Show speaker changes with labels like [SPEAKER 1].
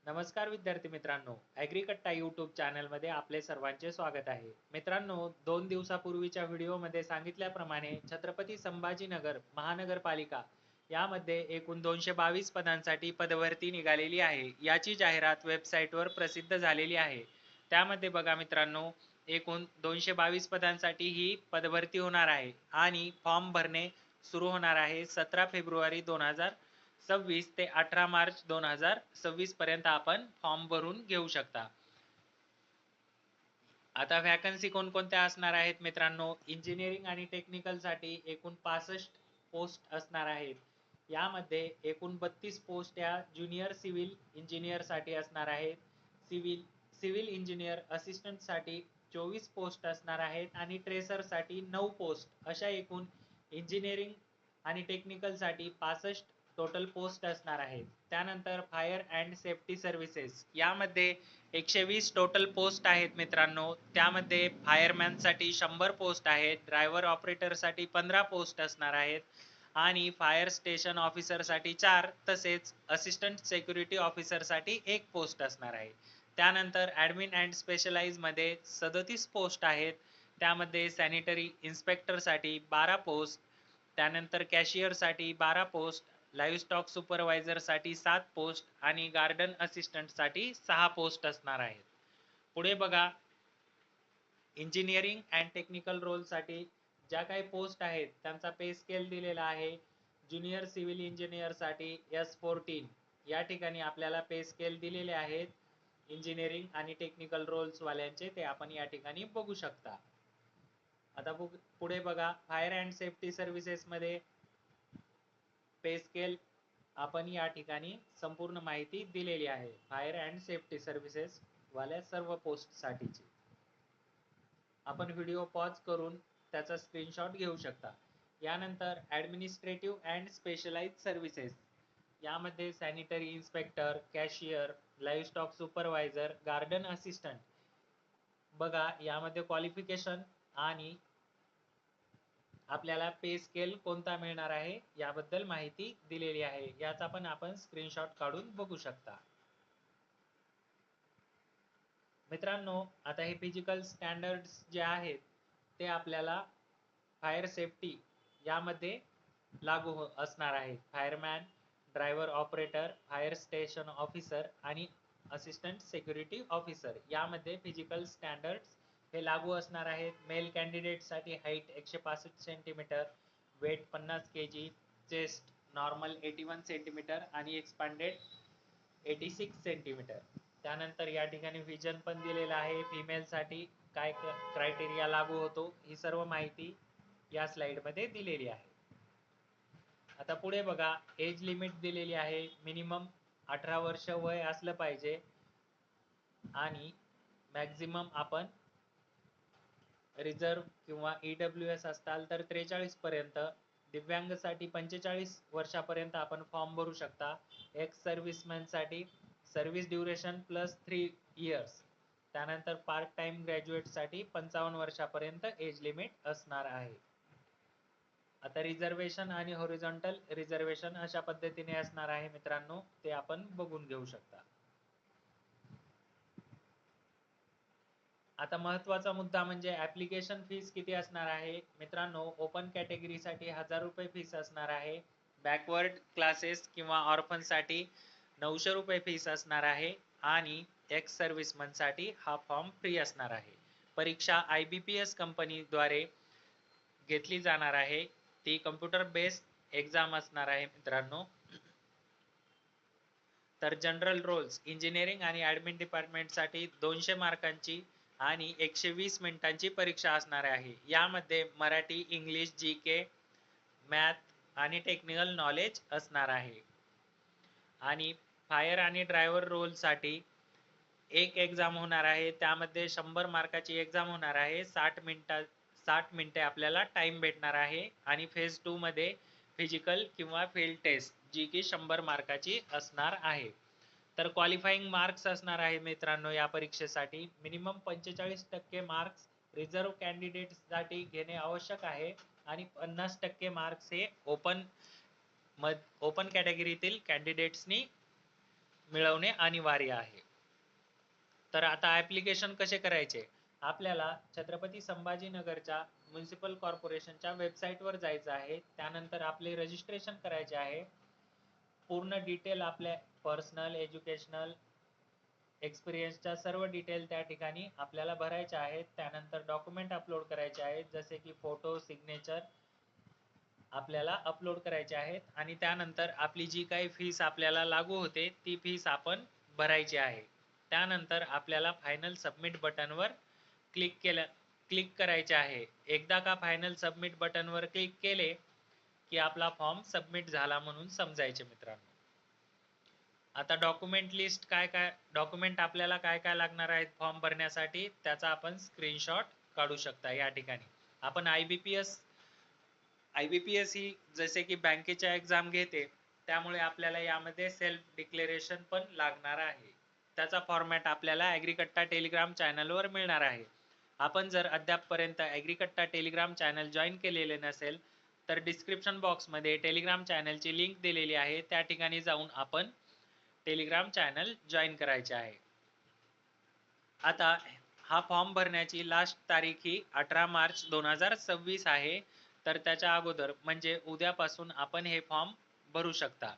[SPEAKER 1] नमस्कार विद्यार्थी मित्रांनो, ॲग्रीकट्टा यूट्यूब चॅनलमध्ये आपले सर्वांचे स्वागत आहे. मित्रांनो, 2 दिवसापूर्वीच्या व्हिडिओमध्ये सांगितल्याप्रमाणे छत्रपती संभाजीनगर महानगरपालिका यामध्ये एकूण 222 पदांसाठी पदभरती निघालेली आहे. याची जाहिरात वेबसाईटवर प्रसिद्ध झालेली आहे. त्यामध्ये बघा मित्रांनो, एकूण 222 पदांसाठी ही पदभरती होणार आहे आणि फॉर्म भरणे सुरू होणार आहे 17 फेब्रुवारी 2026 ते 18 मार्च 2026 पर्यंत आपण फॉर्म भरून घेऊ शकता. आता वॅकन्सी कोणकोणत्या असणार आहेत मित्रांनो, इंजिनिअरिंग आणि टेक्निकल साठी एकूण 65 पोस्ट असणार आहेत. यामध्ये एकूण 32 पोस्ट या ज्युनियर सिव्हिल इंजिनियर साठी असणार आहेत. सिव्हिल इंजिनियर असिस्टंट साठी 24 पोस्ट असणार आहेत आणि ट्रेसर साठी 9 पोस्ट अशा एकूण इंजिनिअरिंग आणि टेक्निकल साठी 65 टोटल पोस्ट असणार आहेत. त्यानंतर फायर अँड सेफ्टी सर्व्हिसेस यामध्ये 120 टोटल पोस्ट आहेत मित्रांनो. त्यामध्ये फायरमॅन साठी 100 पोस्ट आहेत, ड्रायव्हर ऑपरेटर साठी 15 पोस्ट असणार आहेत आणि फायर स्टेशन ऑफिसर साठी 4, तसेच असिस्टंट सिक्युरिटी ऑफिसर साठी 1 पोस्ट असणार आहे. त्यानंतर ऍडमिन अँड स्पेशलाइज मध्ये 37 पोस्ट आहेत. त्यामध्ये सॅनिटरी इन्स्पेक्टर साठी 12 पोस्ट, त्यानंतर कॅशियर साठी 12 पोस्ट, लाईव्ह स्टॉक सुपरवायझर साठी 7 पोस्ट आणि गार्डन असिस्टंट साठी 6 पोस्ट असणार आहेत. पुढे बघा, इंजिनिअरिंग अँड टेक्निकल रोल साठी ज्या काही पोस्ट आहेत त्यांचा पे स्केल दिलेला आहे. ज्युनियर सिव्हिल इंजिनियर साठी S14 या ठिकाणी आपल्याला पे स्केल दिलेले आहेत. इंजिनिअरिंग आणि टेक्निकल रोल्स वाल्यांचे ते आपण या ठिकाणी बघू शकता. आता पुढे बघा, फायर अँड सेफ्टी सर्व्हिसेस मध्ये पे स्केल आपण या ठिकाणी संपूर्ण माहिती दिलेली आहे. फायर अँड सेफ्टी सर्व्हिसेस वाल्या सर्व पोस्ट साठीची आपण व्हिडिओ पॉज करून त्याचा स्क्रीनशॉट घेऊ शकता. यानंतर ऍडमिनिस्ट्रेटिव्ह अँड स्पेशलाइज्ड सर्व्हिसेस यामध्ये sanitary inspector, cashier, live stock supervisor, garden assistant बघा, यामध्ये क्वालिफिकेशन आणि आपल्याला पे स्केल कोणता मिळणार आहे याबद्दल माहिती दिलेली आहे. याचा पण आपण स्क्रीनशॉट काढून बघू शकता. मित्रांनो, आता हे फिजिकल स्टँडर्ड्स जे आहेत ते आपल्याला फायर सेफ्टी यामध्ये लागू असणार आहे. Fireman, driver operator, fire station officer आणि असिस्टंट सिक्युरिटी ऑफिसर यामध्ये फिजिकल स्टँडर्ड्स हे लागू असणार आहेत. मेल कॅन्डिडेट साठी height 165 centimetre, weight 50 kg, chest normal 81 centimetre आणि एक्सपांडेड 86 सेंटीमीटर. त्यानंतर या ठिकाणी विजन पण दिलेला आहे. फिमेल साठी काय क्रायटेरिया लागू होतो ही सर्व माहिती या स्लाइड मध्ये दिलेली आहे. आता पुढे बघा, एज लिमिट दिलेली आहे. मिनिमम 18 वर्ष वय असलं पाहिजे आणि मॅक्झिमम आपण रिझर्व किंवा EWS असताल तर 43 पर्यंत, दिव्यांगसाठी 45 वर्षापर्यंत आपण फॉर्म भरू शकता. एक्स सर्व्हिसमॅन साठी सर्व्हिस ड्युरेशन प्लस 3 इयर्स, त्यानंतर पार्ट टाइम ग्रॅज्युएट साठी 55 वर्षापर्यंत एज लिमिट असणार आहे. आता रिझर्वेशन आणि हॉरिझॉन्टल रिझर्वेशन अशा पद्धतीने असणार आहे मित्रांनो, ते आपण बघून घेऊ शकता. आता महत्वाचा मुद्दा म्हणजे ऍप्लिकेशन फीस किती असणार आहे मित्रांनो. ओपन कॅटेगरी साठी 1000 रुपये फीस असणार आहे. बॅकवर्ड क्लासेस किंवा ऑर्फन साठी 900 रुपये फीस असणार आहे आणि एक्स सर्व्हिसमन साठी हा फॉर्म फ्री असणार आहे. परीक्षा IBPS कंपनी द्वारे घेतली जाणार आहे. ती कम्प्युटर बेस्ड एक्झाम असणार आहे मित्रांनो. तर जनरल रोल्स इंजिनिअरिंग आणि ऍडमिन डिपार्टमेंट साठी 200 मार्कांची आणि 120 मिनिटांची परीक्षा असणार आहे. यामध्ये मराठी, इंग्लिश, GK, मॅथ आणि टेक्निकल नॉलेज असणार आहे. आणि फायर आणि ड्रायव्हर रोल साठी एक एक्झाम होणार आहे. त्यामध्ये 100 मार्काची एक्झाम होणार आहे. 60 मिनिटे आपल्याला टाइम भेटणार आहे आणि फेज 2 मध्ये फिजिकल किंवा फील्ड टेस्ट जी की 100 मार्काची असणार आहे. तर क्वालिफाईंग मार्क्स असणार आहे मित्रांनो या परीक्षेसाठी. मिनिमम 45% मार्क्स रिझर्व कॅन्डिडेट साठी घेणे आवश्यक आहे आणि 50% मार्क्स हे ओपन कॅटेगरीतील कॅन्डिडेट्सनी मिळवणे अनिवार्य आहे. तर आता ऍप्लिकेशन कसे करायचे? आपल्याला छत्रपती संभाजीनगरच्या म्युनिसिपल कॉर्पोरेशनच्या वेबसाईटवर जायचं आहे. त्यानंतर आपले रजिस्ट्रेशन करायचे आहे. पूर्ण डिटेल आपल्या पर्सनल, एज्युकेशनल, एक्सपिरियन्सच्या सर्व डिटेल त्या ठिकाणी आपल्याला भरायचे आहेत. त्यानंतर डॉक्युमेंट अपलोड करायचे आहेत, जसे की फोटो, सिग्नेचर आपल्याला अपलोड करायचे आहेत. आणि त्यानंतर आपली जी काही फीस आपल्याला लागू होते ती फीस आपण भरायची आहे. त्यानंतर आपल्याला फायनल सबमिट बटनवर क्लिक करायचे आहे. एकदा का फायनल सबमिट बटनवर क्लिक केले की आपला फॉर्म सबमिट झाला म्हणून समजायचे मित्रांनो. आता डॉक्युमेंट लिस्ट काय डॉक्युमेंट आपल्याला काय लागणार आहेत फॉर्म भरण्यासाठी त्याचा आपण स्क्रीनशॉट काढू शकता. या ठिकाणी आपण IBPS ही जसे की बँकेच्या एक्झाम घेते, त्यामुळे आपल्याला यामध्ये सेल्फ डिक्लेरेशन पण लागणार आहे. त्याचा फॉर्मॅट आपल्याला ॲग्रीकट्टा टेलिग्राम चॅनलवर मिळणार आहे. आपण जर अद्यापपर्यंत ॲग्रीकट्टा टेलिग्राम चॅनल जॉईन केलेले नसेल तर डिस्क्रिप्शन बॉक्समध्ये टेलिग्राम चॅनलची लिंक दिलेली आहे. त्या ठिकाणी जाऊन आपण टेलिग्राम चॅनल जॉईन करायचे आहे. आता हा फॉर्म भरण्याची लास्ट तारीख ही 18 मार्च 2026 आहे. तर त्याच्या अगोदर म्हणजे उद्यापासून आपण हे फॉर्म भरू शकता.